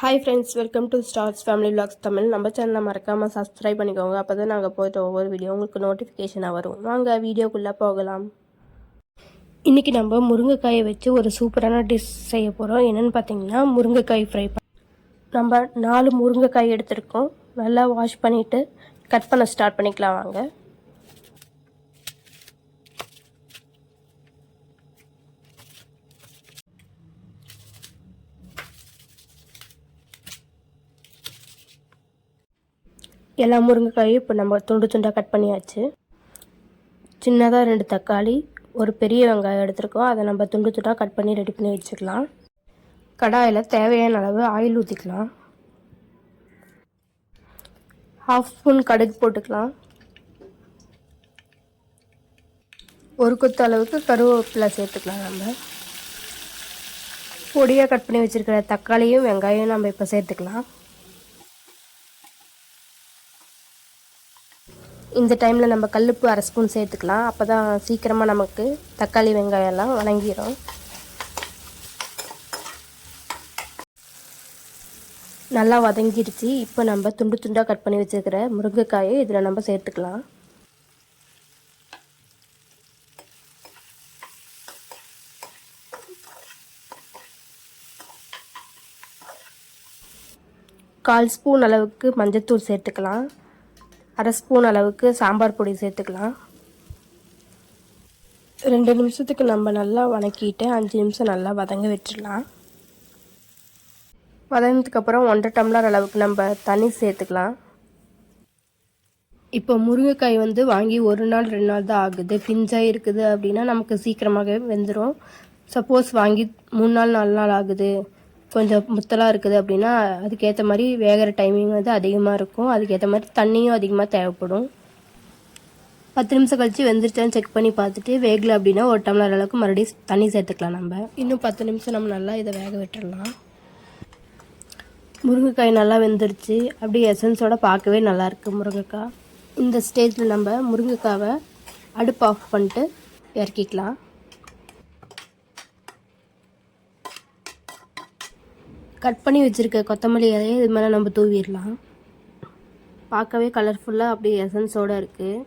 Hi friends, welcome to stars family vlogs Tamil. நம்ம சேனலை மறக்காமல் சப்ஸ்கிரைப் பண்ணிக்கோங்க. அப்போ தான் நாங்கள் போய்ட்டு ஒவ்வொரு வீடியோ உங்களுக்கு நோட்டிஃபிகேஷனாக வரும். வாங்க வீடியோக்குள்ளே போகலாம். இன்றைக்கி நம்ம முருங்கைக்காயை வச்சு ஒரு சூப்பரான டிஷ் செய்ய போகிறோம். என்னென்னு பார்த்தீங்கன்னா முருங்கைக்காய் ஃப்ரை. நம்ம 4 முருங்கைக்காய் எடுத்துருக்கோம். நல்லா வாஷ் பண்ணிவிட்டு கட் பண்ண ஸ்டார்ட் பண்ணிக்கலாம் வாங்க. எல்லா முருங்கைக்காயும் இப்போ நம்ம துண்டு துண்டாக கட் பண்ணியாச்சு. சின்னதாக 2 தக்காளி, ஒரு பெரிய வெங்காயம் எடுத்துருக்கோம். அதை நம்ம துண்டு துண்டாக கட் பண்ணி ரெடி பண்ணி வச்சுக்கலாம். கடாயில் தேவையான அளவு ஆயில் ஊற்றிக்கலாம். 1/2 ஸ்பூன் கடுகு போட்டுக்கலாம். 1 கொத்து அளவுக்கு கருவேப்பிலை சேர்த்துக்கலாம். நம்ம பொடியாக கட் பண்ணி வச்சுருக்கிற தக்காளியும் வெங்காயம் நம்ம இப்போ சேர்த்துக்கலாம். இந்த டைமில் நம்ம கல்லுப்பு 1/2 ஸ்பூன் சேர்த்துக்கலாம். அப்போ தான் சீக்கிரமாக நமக்கு தக்காளி வெங்காயம்லாம் வணங்கிடும். நல்லா வதங்கிடுச்சு. இப்போ நம்ம துண்டு துண்டாக கட் பண்ணி வச்சுருக்கிற முருங்கைக்காயை இதில் நம்ம சேர்த்துக்கலாம். கால் ஸ்பூன் அளவுக்கு மஞ்சள்தூள் சேர்த்துக்கலாம். 1/2 ஸ்பூன் அளவுக்கு சாம்பார் பொடி சேர்த்துக்கலாம். 2 நிமிஷத்துக்கு நம்ம நல்லா வதக்கிட்டு 5 நிமிஷம் நல்லா வதங்க விட்டுடலாம். வதங்கினதுக்கப்புறம் 1/2 டம்ளர் அளவுக்கு நம்ம தண்ணி சேர்த்துக்கலாம். இப்போ முருங்கைக்காய் வாங்கி 1 நாள் 2 நாள் தான் ஆகுது. பிஞ்சாக இருக்குது அப்படின்னா நமக்கு சீக்கிரமாகவே வெந்துடும். சப்போஸ் வாங்கி 3 நாள் 4 நாள் ஆகுது, கொஞ்சம் முத்தலாக இருக்குது அப்படின்னா அதுக்கேற்ற மாதிரி வேகிற டைமிங் அதிகமாக இருக்கும். அதுக்கேற்ற மாதிரி தண்ணியும் அதிகமாக தேவைப்படும். 10 நிமிஷம் கழித்து வெந்துருச்சான்னு செக் பண்ணி பார்த்துட்டு வேகலை அப்படின்னா 1 டம்ளர் அளவுக்கு மறுபடியும் தண்ணி சேர்த்துக்கலாம். நம்ம இன்னும் 10 நிமிஷம் நம்ம நல்லா இதை வேக விட்டுடலாம். முருங்கைக்காய் நல்லா வெந்துருச்சு. அப்படியே எசன்ஸோடு பார்க்கவே நல்லாயிருக்கு முருங்கைக்காய். இந்த ஸ்டேஜில் நம்ம முருங்கைக்காவை அடுப்பு ஆஃப் பண்ணிட்டு இறக்கிக்கலாம். கட் பண்ணி வச்சுருக்க கொத்தமல்லி இலையை இது மேலே நம்ம தூவிடலாம். பார்க்கவே கலர்ஃபுல்லாக அப்படியே எசன்ஸோடு இருக்குது.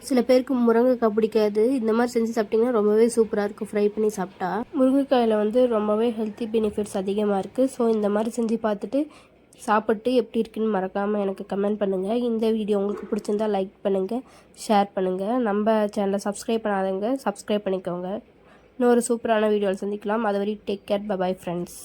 சில பேருக்கு முருங்கைக்காய் பிடிக்காது. இந்த மாதிரி செஞ்சு சாப்பிட்டிங்கன்னா ரொம்பவே சூப்பராக இருக்கும். ஃப்ரை பண்ணி சாப்பிட்டா முருங்கைக்காயில் ரொம்பவே ஹெல்த்தி பெனிஃபிட்ஸ் அதிகமாக இருக்குது. ஸோ இந்த மாதிரி செஞ்சு பார்த்துட்டு சாப்பிட்டு எப்படி இருக்குன்னு மறக்காமல் எனக்கு கமெண்ட் பண்ணுங்கள். இந்த வீடியோ உங்களுக்கு பிடிச்சிருந்தா லைக் பண்ணுங்கள், ஷேர் பண்ணுங்கள். நம்ம சேனலை சப்ஸ்கிரைப் பண்ணாதவங்க சப்ஸ்கிரைப் பண்ணிக்கோங்க. இன்னொரு சூப்பரான வீடியோவில் சந்திக்கலாம். அதுவரை டேக் கேர். Bye friends.